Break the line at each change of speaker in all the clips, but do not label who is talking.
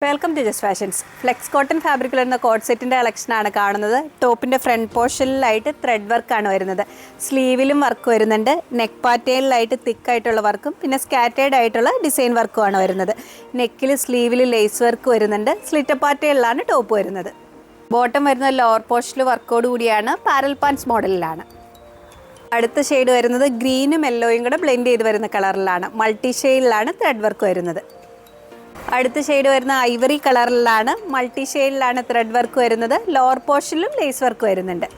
Welcome to Just Fashions. Flex cotton ഫാബ്രിക്കിൽ വരുന്ന coat സെറ്റിൻ്റെ കളക്ഷനാണ് കാണുന്നത്. ടോപ്പിൻ്റെ ഫ്രണ്ട് പോർഷനിലായിട്ട് ത്രെഡ് വർക്കാണ് വരുന്നത്. സ്ലീവിലും വർക്ക് വരുന്നുണ്ട്. നെക്ക് പാറ്റേണിലായിട്ട് തിക്കായിട്ടുള്ള വർക്കും പിന്നെ സ്കാറ്റേഡ് ആയിട്ടുള്ള ഡിസൈൻ വർക്കുമാണ് വരുന്നത്. നെക്കിൽ സ്ലീവിൽ ലേസ് വർക്ക് വരുന്നുണ്ട്. സ്ലിറ്റ് പാറ്റേണിലാണ് ടോപ്പ് വരുന്നത്. ബോട്ടം വരുന്നത് ലോവർ പോർഷനിൽ വർക്കോട് കൂടിയാണ്. പാരൽ പാൻസ് മോഡലിലാണ്. അടുത്ത ഷെയ്ഡ് വരുന്നത് ഗ്രീനും യെല്ലോയും കൂടെ ബ്ലെൻഡ് ചെയ്ത് വരുന്ന കളറിലാണ്. മൾട്ടി ഷെയ്ഡിലാണ് ത്രെഡ് വർക്ക് വരുന്നത്. അടുത്ത ഷെയ്ഡ് വരുന്ന ഐവറി കളറിലാണ്. മൾട്ടി ഷെയ്ഡിലാണ് ത്രെഡ് വർക്ക് വരുന്നത്. ലോവർ പോർഷനിലും ലേസ് വർക്ക് വരുന്നുണ്ട്.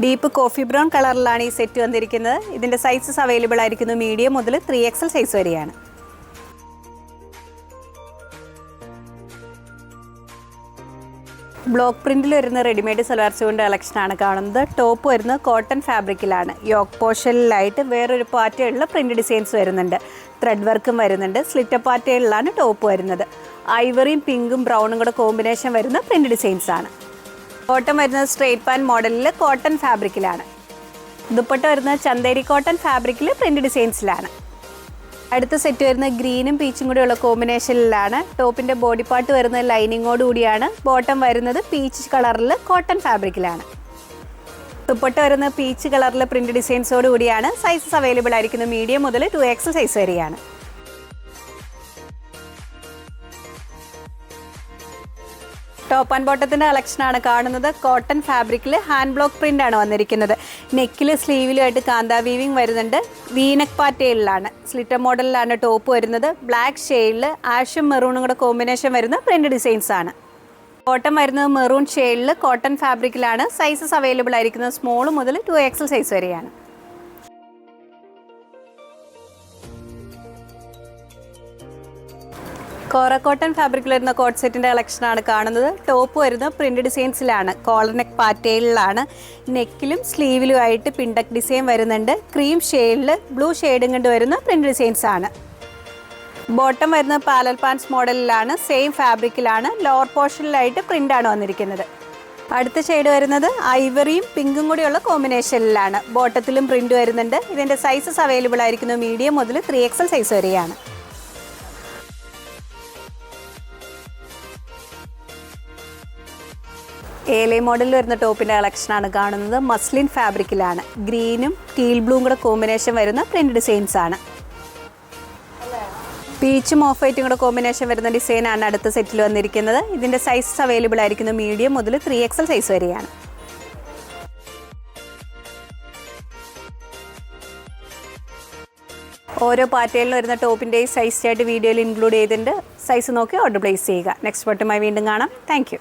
ഡീപ്പ് കോഫി ബ്രൗൺ കളറിലാണ് ഈ സെറ്റ് വന്നിരിക്കുന്നത്. ഇതിൻ്റെ സൈസസ് അവൈലബിൾ ആയിരിക്കുന്നു മീഡിയം മുതൽ 3XL സൈസ് വരെയാണ്. ബ്ലോക്ക് പ്രിൻറ്റിൽ വരുന്ന റെഡിമെയ്ഡ് സൽവാർ സ്യൂട്ടിൻ്റെ കളക്ഷനാണ് കാണുന്നത്. ടോപ്പ് വരുന്നത് കോട്ടൺ ഫാബ്രിക്കിലാണ്. യോക്ക് പോർഷനിലായിട്ട് വേറൊരു പാറ്റേണിലുള്ള പ്രിൻറ്റ് ഡിസൈൻസ് വരുന്നുണ്ട്. ത്രെഡ് വർക്കും വരുന്നുണ്ട്. സ്ലിറ്റ് പാറ്റേണിലാണ് ടോപ്പ് വരുന്നത്. ഐവറിയും പിങ്കും ബ്രൗണും കൂടെ കോമ്പിനേഷൻ വരുന്ന പ്രിൻറ്റ് ഡിസൈൻസ് ആണ്. ബോട്ടം വരുന്നത് സ്ട്രെയിറ്റ് പാൻ മോഡലിൽ കോട്ടൺ ഫാബ്രിക്കിലാണ്. ദുപ്പട്ട വരുന്നത് ചന്തേരി കോട്ടൺ ഫാബ്രിക്കിൽ പ്രിൻറ്റ് ഡിസൈൻസിലാണ്. അടുത്ത സെറ്റ് വരുന്നത് ഗ്രീനും പീച്ചും കൂടെയുള്ള കോമ്പിനേഷനിലാണ്. ടോപ്പിൻ്റെ ബോഡി പാർട്ട് വരുന്നത് ലൈനിങ്ങോട് കൂടിയാണ്. ബോട്ടം വരുന്നത് പീച്ച് കളറിൽ കോട്ടൺ ഫാബ്രിക്കിലാണ്. ദുപ്പട്ട വരുന്നത് പീച്ച് കളറിൽ പ്രിൻറ്റ് ഡിസൈൻസോട് കൂടിയാണ്. സൈസസ് അവൈലബിൾ ആയിരിക്കുന്നത് മീഡിയം മുതൽ 2XL സൈസ് വരെയാണ്. ടോപ്പ് ആൻഡ് ബോട്ടത്തിൻ്റെ കളക്ഷനാണ് കാണുന്നത്. കോട്ടൺ ഫാബ്രിക്കിൽ ഹാൻഡ് ബ്ലോക്ക് പ്രിൻ്റ് ആണ് വന്നിരിക്കുന്നത്. നെക്കിൽ സ്ലീവിലുമായിട്ട് കാന്താ വീവിങ് വരുന്നുണ്ട്. വീനെക്ക് പാറ്റേണിലാണ്. സ്ലിറ്റർ മോഡലിലാണ് ടോപ്പ് വരുന്നത്. ബ്ലാക്ക് ഷെയ്ഡിൽ ആഷും മെറൂണും കൂടെ കോമ്പിനേഷൻ വരുന്ന പ്രിൻ്റ് ഡിസൈൻസ് ആണ്. ബോട്ടം വരുന്നത് മെറൂൺ ഷെയ്ഡിൽ കോട്ടൺ ഫാബ്രിക്കിലാണ്. സൈസസ് അവൈലബിൾ ആയിരിക്കുന്നത് സ്മോൾ മുതൽ 2XL സൈസ് വരെയാണ്. കോറ കോട്ടൺ ഫാബ്രിക്കിൽ വരുന്ന കോട്ട് സെറ്റിൻ്റെ കളക്ഷനാണ് കാണുന്നത്. ടോപ്പ് വരുന്നത് പ്രിൻ്റ് ഡിസൈൻസിലാണ്. കോളർ നെക്ക് പാറ്റേണിലാണ്. നെക്കിലും സ്ലീവിലുമായിട്ട് പിണ്ടക് ഡിസൈൻ വരുന്നുണ്ട്. ക്രീം ഷെയ്ഡിൽ ബ്ലൂ ഷെയ്ഡും കൊണ്ട് വരുന്ന പ്രിൻ്റ് ഡിസൈൻസ് ആണ്. ബോട്ടം വരുന്നത് പാരൽ പാൻസ് മോഡലിലാണ്. സെയിം ഫാബ്രിക്കിലാണ്. ലോവർ പോർഷനിലായിട്ട് പ്രിൻ്റാണ് വന്നിരിക്കുന്നത്. അടുത്ത ഷെയ്ഡ് വരുന്നത് ഐവറിയും പിങ്കും കൂടിയുള്ള കോമ്പിനേഷനിലാണ്. ബോട്ടത്തിലും പ്രിൻ്റ് വരുന്നുണ്ട്. ഇതിൻ്റെ സൈസസ് അവൈലബിൾ ആയിരിക്കുന്നത് മീഡിയം മുതൽ 3XL സൈസ് വരെയാണ്. ഏലൈ മോഡലിൽ വരുന്ന ടോപ്പിൻ്റെ കളക്ഷനാണ് കാണുന്നത്. മസ്ലിൻ ഫാബ്രിക്കിലാണ്. ഗ്രീനും ടീൽ ബ്ലൂവും കൂടെ കോമ്പിനേഷൻ വരുന്ന പ്രിൻ്റ് ഡിസൈൻസ് ആണ്. പീച്ചും ഓഫ് വൈറ്റും കൂടെ കോമ്പിനേഷൻ വരുന്ന ഡിസൈനാണ് അടുത്ത സെറ്റിൽ വന്നിരിക്കുന്നത്. ഇതിൻ്റെ സൈസസ് അവൈലബിൾ ആയിരിക്കുന്നത് മീഡിയം മുതൽ 3XL സൈസ് വരെയാണ്. ഓരോ പാറ്റേണിൽ വരുന്ന ടോപ്പിൻ്റെ സൈസ് ആയിട്ട് വീഡിയോയിൽ ഇൻക്ലൂഡ് ചെയ്തിട്ടുണ്ട്. സൈസ് നോക്കി ഓർഡർ പ്ലേസ് ചെയ്യുക. നെക്സ്റ്റ് ബോട്ടുമായി വീണ്ടും കാണാം. താങ്ക്